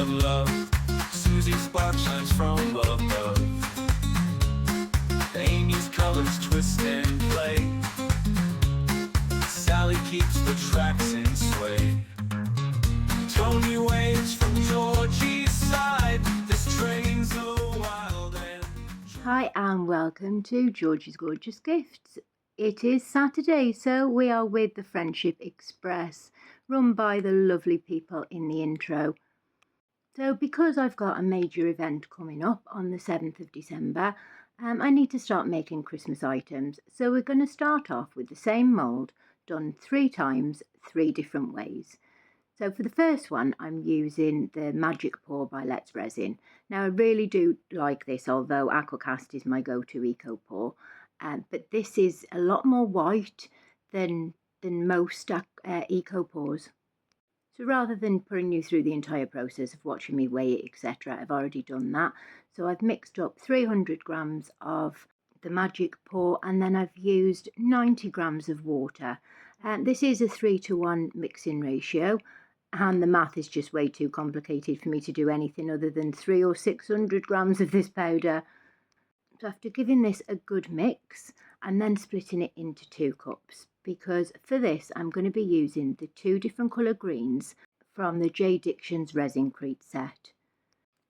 of love. Susie's spark shines from above. Amy's colors twist and play. Sally keeps the tracks in sway. Tony waves from Georgie's side. This train's a wild and Hi and welcome to Georgie's Gorgeous Gifts. It is Saturday, so we are with the Friendship Express, run by the lovely people in the intro. So because I've got a major event coming up on the 7th of December, I need to start making Christmas items. So we're going to start off with the same mould, done 3 times, 3 different ways. So for the first one, I'm using the Magic Pour by Let's Resin. Now I really do like this, although Aquacast is my go-to eco pour. But this is a lot more white than most eco pours. So rather than putting you through the entire process of watching me weigh it, etc., I've already done that. So I've mixed up 300 grams of the Magic Pour, and then I've used 90 grams of water. This is a 3-to-1 mixing ratio. And the math is just way too complicated for me to do anything other than 300 or 600 grams of this powder. So after giving this a good mix and then splitting it into 2 cups, because for this I'm going to be using the 2 different colour greens from the J. Diction's Resincrete set.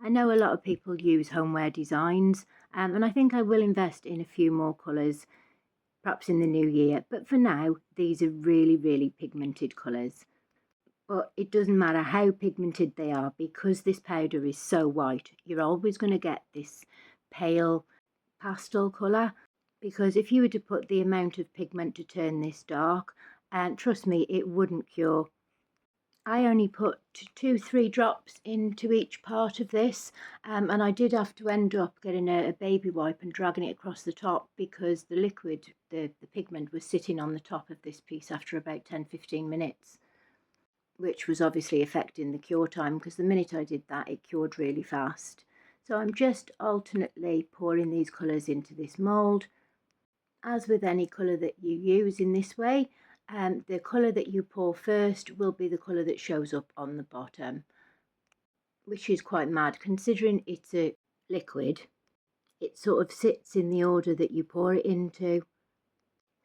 I know a lot of people use homeware designs, and I think I will invest in a few more colours, perhaps in the new year, but for now these are really pigmented colours. But it doesn't matter how pigmented they are, because this powder is so white, you're always going to get this pale pastel colour, because if you were to put the amount of pigment to turn this dark, and trust me, it wouldn't cure. I only put 2-3 drops into each part of this, and I did have to end up getting a baby wipe and dragging it across the top, because the liquid, the pigment, was sitting on the top of this piece after about 10-15 minutes. Which was obviously affecting the cure time, because the minute I did that it cured really fast. So I'm just alternately pouring these colours into this mould. As with any colour that you use in this way, the colour that you pour first will be the colour that shows up on the bottom, which is quite mad considering it's a liquid. It sort of sits in the order that you pour it into.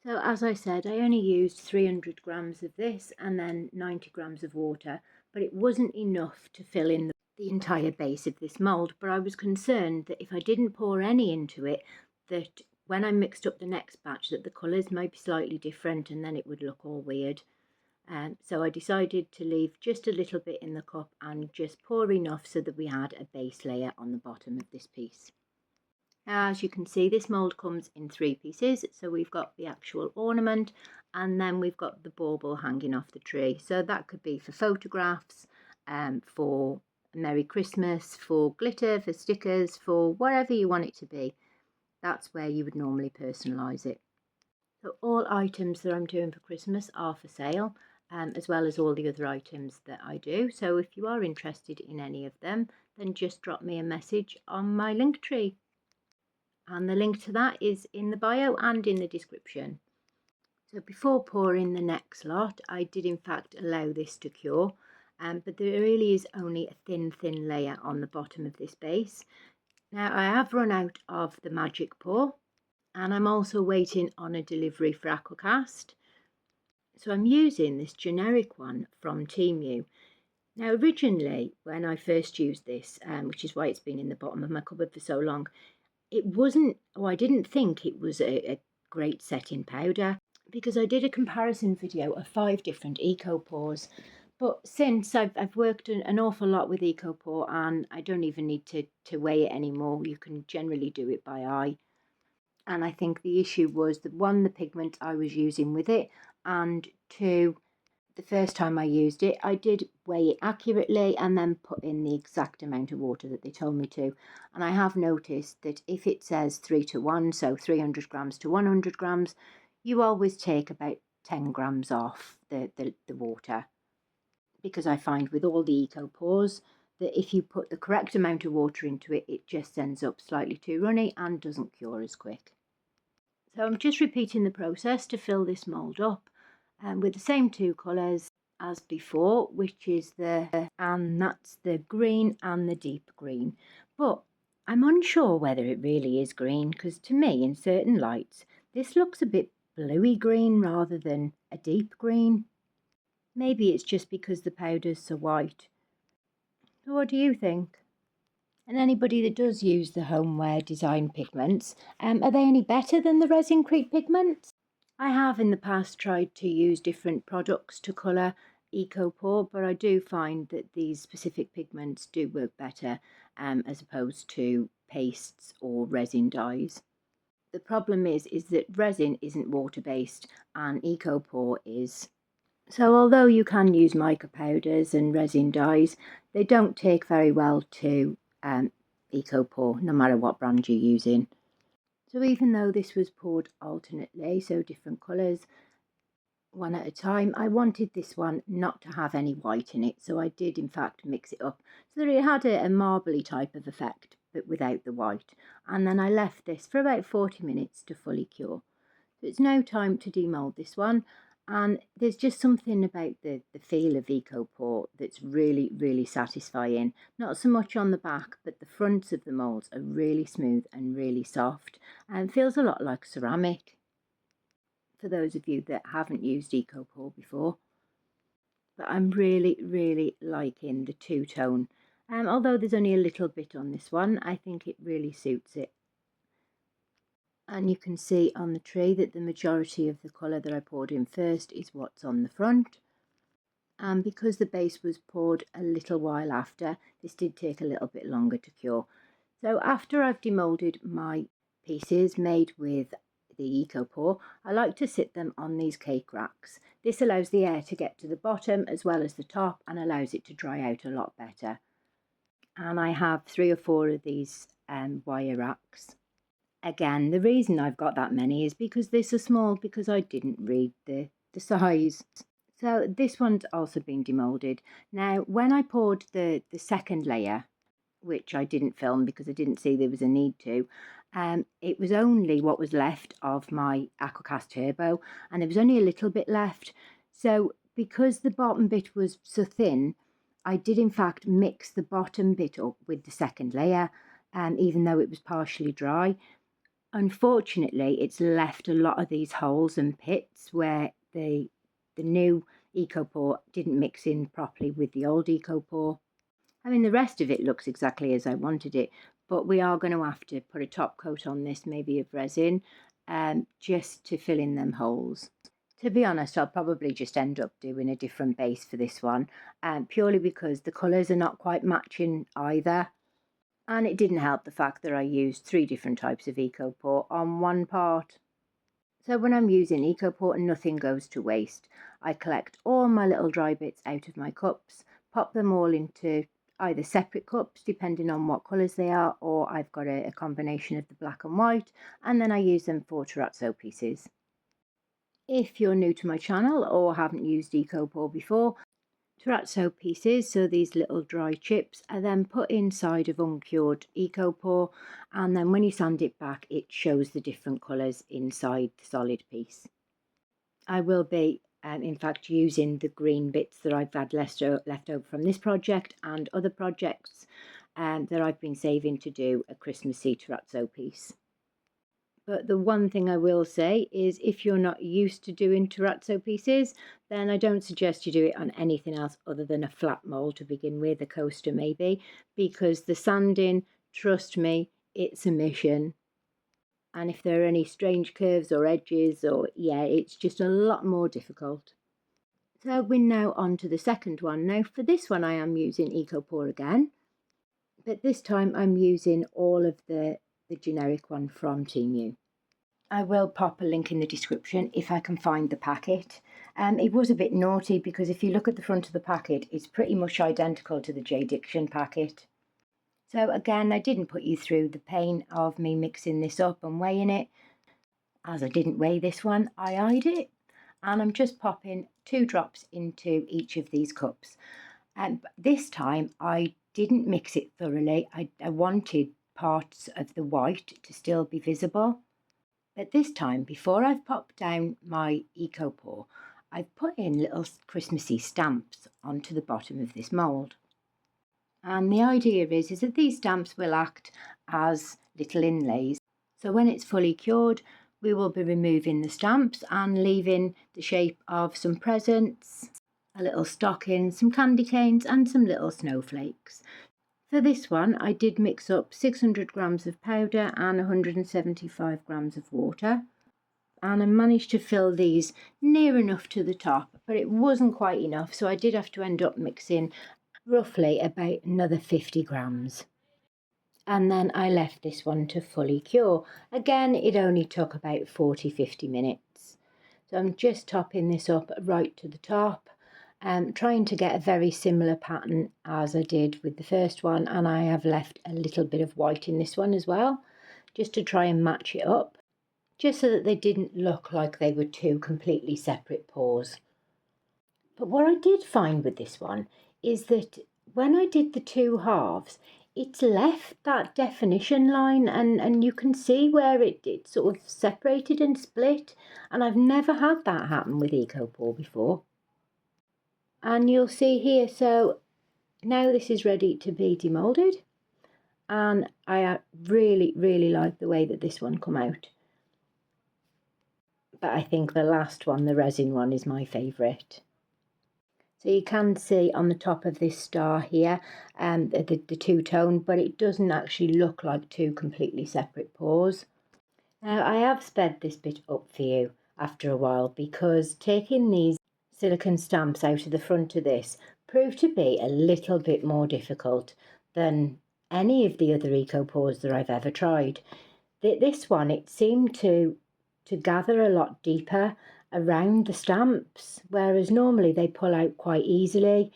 So as I said, I only used 300 grams of this and then 90 grams of water, but it wasn't enough to fill in the entire base of this mould. But I was concerned that if I didn't pour any into it, that when I mixed up the next batch, that the colours might be slightly different and then it would look all weird. So I decided to leave just a little bit in the cup and just pour enough so that we had a base layer on the bottom of this piece. As you can see, this mould comes in 3 pieces. So we've got the actual ornament, and then we've got the bauble hanging off the tree. So that could be for photographs, for Merry Christmas, for glitter, for stickers, for whatever you want it to be. That's where you would normally personalise it. So all items that I'm doing for Christmas are for sale, as well as all the other items that I do. So if you are interested in any of them, then just drop me a message on my Linktree. And the link to that is in the bio and in the description. So before pouring the next lot, I did in fact allow this to cure, but there really is only a thin layer on the bottom of this base. Now I have run out of the Magic Pour, and I'm also waiting on a delivery for Aquacast. So I'm using this generic one from Temu. Now originally, when I first used this, which is why it's been in the bottom of my cupboard for so long, it wasn't, or I didn't think it was a great setting powder, because I did a comparison video of 5 different eco pours. But since I've worked an awful lot with eco pour, and I don't even need to weigh it anymore. You can generally do it by eye. And I think the issue was that 1, the pigment I was using with it, and 2, the first time I used it, I did weigh it accurately and then put in the exact amount of water that they told me to. And I have noticed that if it says 3-to-1, so 300 grams to 100 grams, you always take about 10 grams off the water. Because I find with all the eco pours that if you put the correct amount of water into it, it just ends up slightly too runny and doesn't cure as quick. So I'm just repeating the process to fill this mould up. With the same 2 colours, as before, which is and that's the green and the deep green. But I'm unsure whether it really is green, because to me, in certain lights, this looks a bit bluey green rather than a deep green. Maybe it's just because the powder's so white. So what do you think? And anybody that does use the homeware design pigments, are they any better than the resincrete pigments? I have in the past tried to use different products to colour Ecopore, but I do find that these specific pigments do work better as opposed to pastes or resin dyes. The problem is that resin isn't water-based and Ecopore is. So although you can use mica powders and resin dyes, they don't take very well to Ecopore, no matter what brand you're using. So even though this was poured alternately, so different colours, one at a time, I wanted this one not to have any white in it, so I did in fact mix it up so that it had a marbly type of effect but without the white. And then I left this for about 40 minutes to fully cure. So it's now time to demould this one, and there's just something about the feel of Ecopore that's really satisfying. Not so much on the back, but the fronts of the moulds are really smooth and really soft and feels a lot like ceramic, for those of you that haven't used Ecopore before. But I'm really liking the two-tone. Although there's only a little bit on this one, I think it really suits it. And you can see on the tray that the majority of the colour that I poured in first is what's on the front. And because the base was poured a little while after, this did take a little bit longer to cure. So after I've demoulded my pieces made with the Ecopore, I like to sit them on these cake racks. This allows the air to get to the bottom as well as the top and allows it to dry out a lot better. And I have 3 or 4 of these wire racks. Again, the reason I've got that many is because they're so small, because I didn't read the size. So this one's also been demoulded. Now, when I poured the second layer, which I didn't film because I didn't see there was a need to, it was only what was left of my Aquacast Turbo, and there was only a little bit left. So because the bottom bit was so thin, I did in fact mix the bottom bit up with the second layer, even though it was partially dry. Unfortunately, it's left a lot of these holes and pits where the new Ecopore didn't mix in properly with the old Ecopore. I mean, the rest of it looks exactly as I wanted it, but we are going to have to put a top coat on this, maybe of resin, just to fill in them holes. To be honest, I'll probably just end up doing a different base for this one, purely because the colours are not quite matching either. And it didn't help the fact that I used 3 different types of Ecopore on one part. So when I'm using Ecopore, nothing goes to waste. I collect all my little dry bits out of my cups, pop them all into either separate cups depending on what colours they are, or I've got a combination of the black and white, and then I use them for terrazzo pieces. If you're new to my channel or haven't used Ecopore before, terrazzo pieces, so these little dry chips, are then put inside of uncured Ecopore, and then when you sand it back it shows the different colours inside the solid piece. I will be in fact using the green bits that I've had left over from this project and other projects that I've been saving to do a Christmassy terrazzo piece. But the one thing I will say is if you're not used to doing terrazzo pieces, then I don't suggest you do it on anything else other than a flat mould to begin with, a coaster maybe, because the sanding, trust me, it's a mission. And if there are any strange curves or edges, or yeah, it's just a lot more difficult. So we're now on to the second one. Now for this one I am using Ecopore again, but this time I'm using all of the generic one from Temu. I will pop a link in the description if I can find the packet. It was a bit naughty because if you look at the front of the packet, it's pretty much identical to the J Diction packet. So again, I didn't put you through the pain of me mixing this up and weighing it. As I didn't weigh this one, I eyed it, and I'm just popping 2 drops into each of these cups. And this time I didn't mix it thoroughly. I wanted parts of the white to still be visible. But this time, before I've popped down my Ecopore, I've put in little Christmassy stamps onto the bottom of this mould. And the idea is that these stamps will act as little inlays. So when it's fully cured, we will be removing the stamps and leaving the shape of some presents, a little stocking, some candy canes and some little snowflakes. For this one, I did mix up 600 grams of powder and 175 grams of water. And I managed to fill these near enough to the top, but it wasn't quite enough, so I did have to end up mixing roughly about another 50 grams. And then I left this one to fully cure. Again, it only took about 40-50 minutes. So I'm just topping this up right to the top, trying to get a very similar pattern as I did with the first one, and I have left a little bit of white in this one as well, just to try and match it up, just so that they didn't look like they were two completely separate pours. But what I did find with this one is that when I did the two halves, it's left that definition line, and you can see where it sort of separated and split, and I've never had that happen with Ecopour before. And you'll see here, so now this is ready to be demoulded, and I really like the way that this one come out. But I think the last one, the resin one, is my favourite. So you can see on the top of this star here the two-tone, but it doesn't actually look like two completely separate pours. Now I have sped this bit up for you after a while, because taking these silicone stamps out of the front of this proved to be a little bit more difficult than any of the other Ecopours that I've ever tried. This one, it seemed to gather a lot deeper around the stamps, whereas normally they pull out quite easily.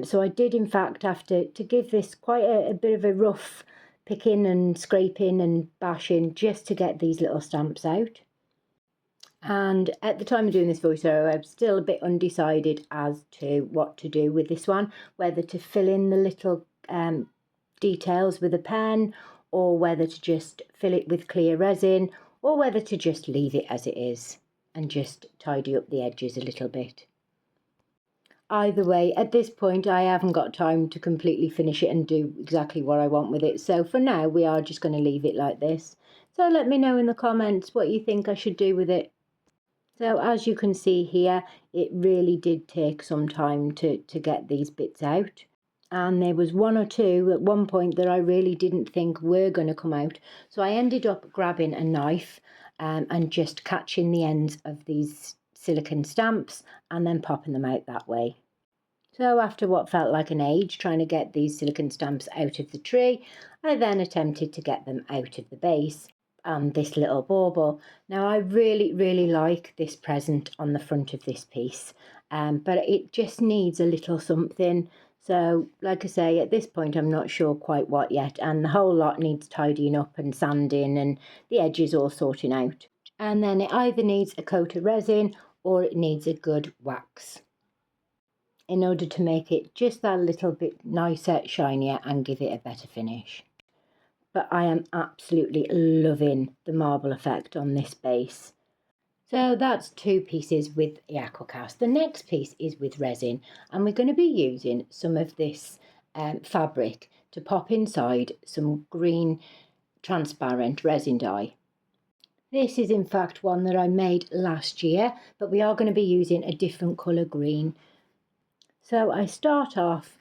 So I did in fact have to give this quite a bit of a rough picking and scraping and bashing just to get these little stamps out. And at the time of doing this voiceover, I'm still a bit undecided as to what to do with this one, whether to fill in the little details with a pen, or whether to just fill it with clear resin, or whether to just leave it as it is and just tidy up the edges a little bit. Either way, at this point I haven't got time to completely finish it and do exactly what I want with it, so for now we are just going to leave it like this. So let me know in the comments what you think I should do with it. So as you can see here, it really did take some time to get these bits out. And there was one or two at one point that I really didn't think were going to come out. So I ended up grabbing a knife and just catching the ends of these silicone stamps and then popping them out that way. So after what felt like an age trying to get these silicone stamps out of the tree, I then attempted to get them out of the base and this little bauble. Now I really like this present on the front of this piece, but it just needs a little something. So like I say, at this point I'm not sure quite what yet, and the whole lot needs tidying up and sanding and the edges all sorting out. And then it either needs a coat of resin or it needs a good wax in order to make it just that little bit nicer, shinier and give it a better finish. But I am absolutely loving the marble effect on this base. So that's two pieces with the aquacast. The next piece is with resin, and we're going to be using some of this fabric to pop inside some green transparent resin dye. This is in fact one that I made last year, but we are going to be using a different colour green. So I start off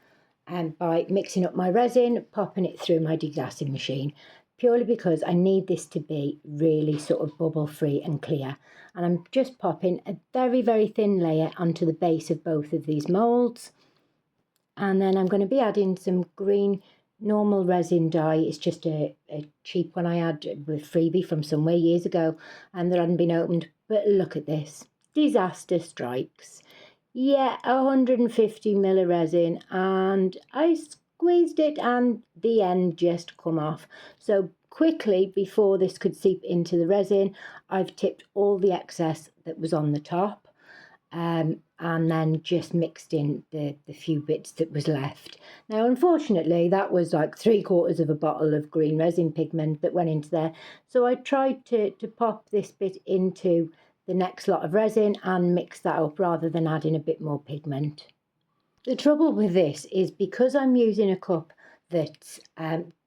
by mixing up my resin, popping it through my deglassing machine, purely because I need this to be really sort of bubble free and clear. And I'm just popping a very thin layer onto the base of both of these moulds. And then I'm going to be adding some green normal resin dye. It's just a cheap one I had with freebie from somewhere years ago and that hadn't been opened. But look at this, disaster strikes. Yeah, 150 ml resin, and I squeezed it and the end just come off. So quickly, before this could seep into the resin, I've tipped all the excess that was on the top and then just mixed in the few bits that was left. Now unfortunately that was like 3/4 of a bottle of green resin pigment that went into there, so I tried to pop this bit into the next lot of resin and mix that up rather than adding a bit more pigment. The trouble with this is because I'm using a cup that's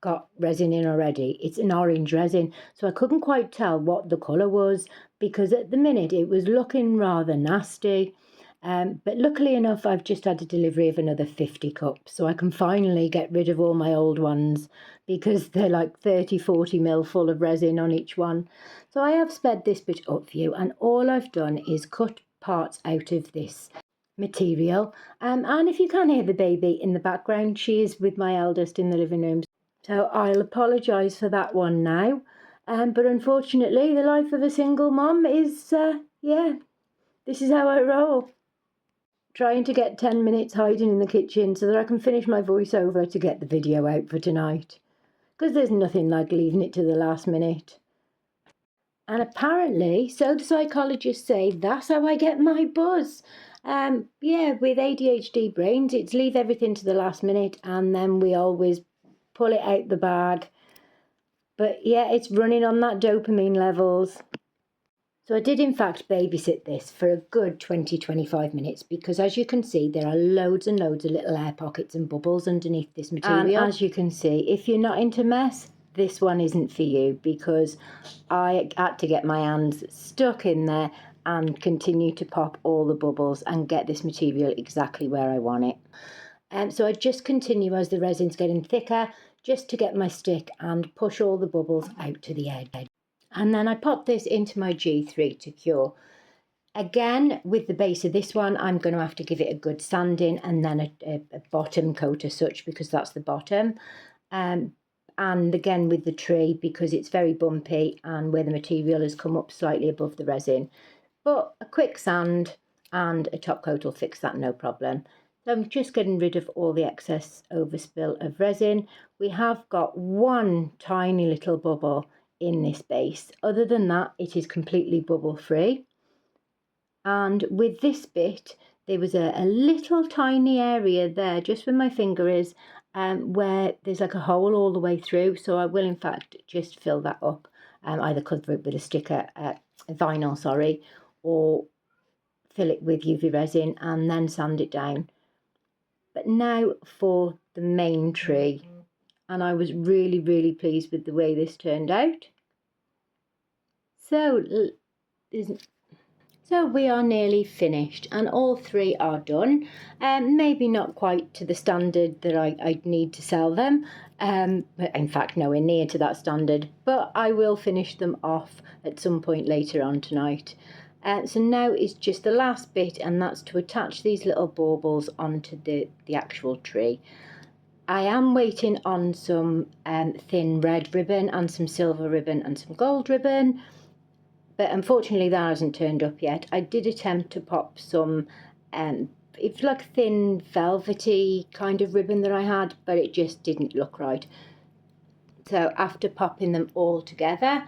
got resin in already, it's an orange resin, so I couldn't quite tell what the colour was because at the minute it was looking rather nasty. But luckily enough, I've just had a delivery of another 50 cups, so I can finally get rid of all my old ones because they're like 30-40 ml full of resin on each one. So I have sped this bit up for you, and all I've done is cut parts out of this material. And if you can hear the baby in the background, she is with my eldest in the living room. So I'll apologise for that one now. But unfortunately, the life of a single mom is, yeah, this is how I roll. Trying to get 10 minutes hiding in the kitchen so that I can finish my voiceover to get the video out for tonight. Because there's nothing like leaving it to the last minute. And apparently, so the psychologists say, that's how I get my buzz. Yeah, with ADHD brains, it's leave everything to the last minute and then we always pull it out the bag. But yeah, it's running on that dopamine levels. So I did in fact babysit this for a good 20-25 minutes because as you can see there are loads and loads of little air pockets and bubbles underneath this material. And as you can see, if you're not into mess, this one isn't for you because I had to get my hands stuck in there and continue to pop all the bubbles and get this material exactly where I want it. So I just continue as the resin's getting thicker just to get my stick and push all the bubbles out to the edge. And then I pop this into my G3 to cure. Again, with the base of this one, I'm going to have to give it a good sanding and then a bottom coat as such because that's the bottom. And again with the tree because it's very bumpy and where the material has come up slightly above the resin. But a quick sand and a top coat will fix that, no problem. So I'm just getting rid of all the excess overspill of resin. We have got one tiny little bubble in this base. Other than that, it is completely bubble free. And with this bit, there was a little tiny area there, just where my finger is, where there's like a hole all the way through. So I will in fact just fill that up, either cover it with a sticker, vinyl, sorry, or fill it with UV resin and then sand it down. But now for the main tree. And I was really, really pleased with the way this turned out. So we are nearly finished and all three are done. Maybe not quite to the standard that I'd need to sell them. In fact, nowhere near to that standard, but I will finish them off at some point later on tonight. So now it's just the last bit, and that's to attach these little baubles onto the actual tree. I am waiting on some thin red ribbon and some silver ribbon and some gold ribbon, but unfortunately that hasn't turned up yet. I did attempt to pop some, it's like thin velvety kind of ribbon that I had, but it just didn't look right. So after popping them all together,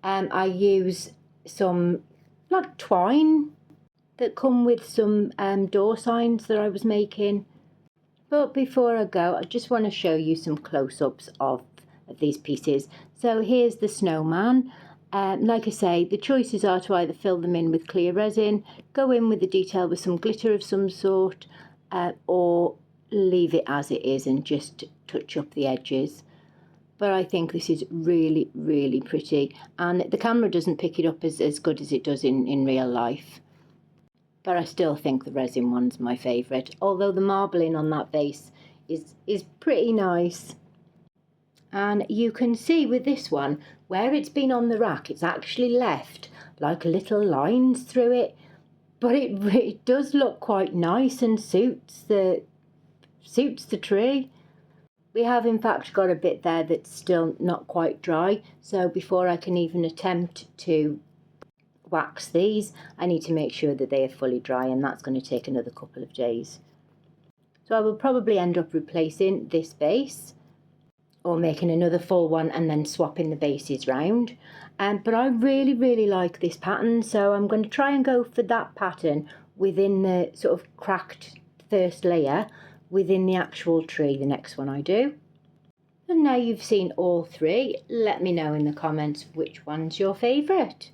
I use some like twine that come with some door signs that I was making. But before I go, I just want to show you some close-ups of these pieces. So here's the snowman. Like I say, the choices are to either fill them in with clear resin, go in with the detail with some glitter of some sort, or leave it as it is and just touch up the edges. But I think this is really, really pretty, and the camera doesn't pick it up as good as it does in real life. But I still think the resin one's my favourite, although the marbling on that base is pretty nice. And you can see with this one, where it's been on the rack, it's actually left like little lines through it, but it does look quite nice and suits the tree. We have in fact got a bit there that's still not quite dry, so before I can even attempt to wax these, I need to make sure that they are fully dry, and that's going to take another couple of days. So I will probably end up replacing this base or making another full one and then swapping the bases round. But I really, really like this pattern, so I'm going to try and go for that pattern within the sort of cracked first layer within the actual tree, the next one I do. And now you've seen all three, let me know in the comments which one's your favourite.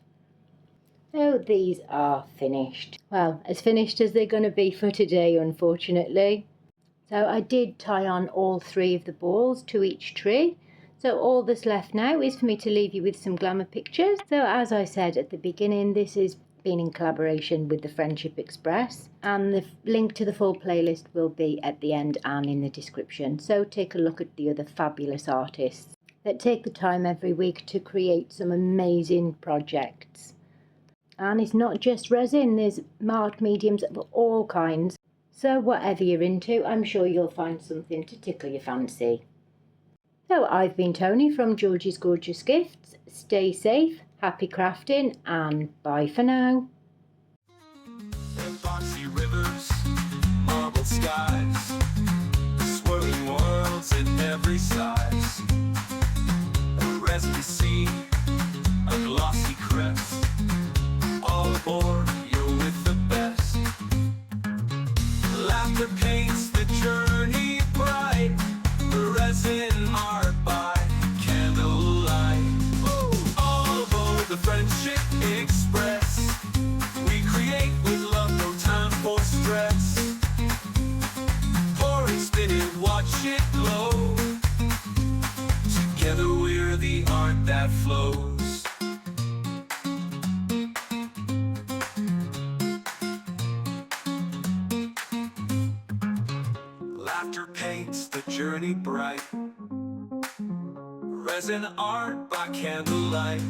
So these are finished. Well, as finished as they're going to be for today, unfortunately. So I did tie on all 3 of the balls to each tree. So all that's left now is for me to leave you with some glamour pictures. So as I said at the beginning, this has been in collaboration with the Friendship Express, and the link to the full playlist will be at the end and in the description. So take a look at the other fabulous artists that take the time every week to create some amazing projects. And it's not just resin, there's marked mediums of all kinds. So whatever you're into, I'm sure you'll find something to tickle your fancy. So I've been Tony from Georgie's Gorgeous Gifts. Stay safe, happy crafting, and bye for now. Epoxy rivers, marble skies, swirling worlds in every size. A resin sea, a glossy crest. All aboard, you're with the best. Laughter paints the journey bright. Resin art by candlelight. All aboard the Friendship Express. We create with love, no time for stress. Pour it, spin it, watch it glow. Together we're the art that flows. Laughter paints the journey bright. Resin art by candlelight.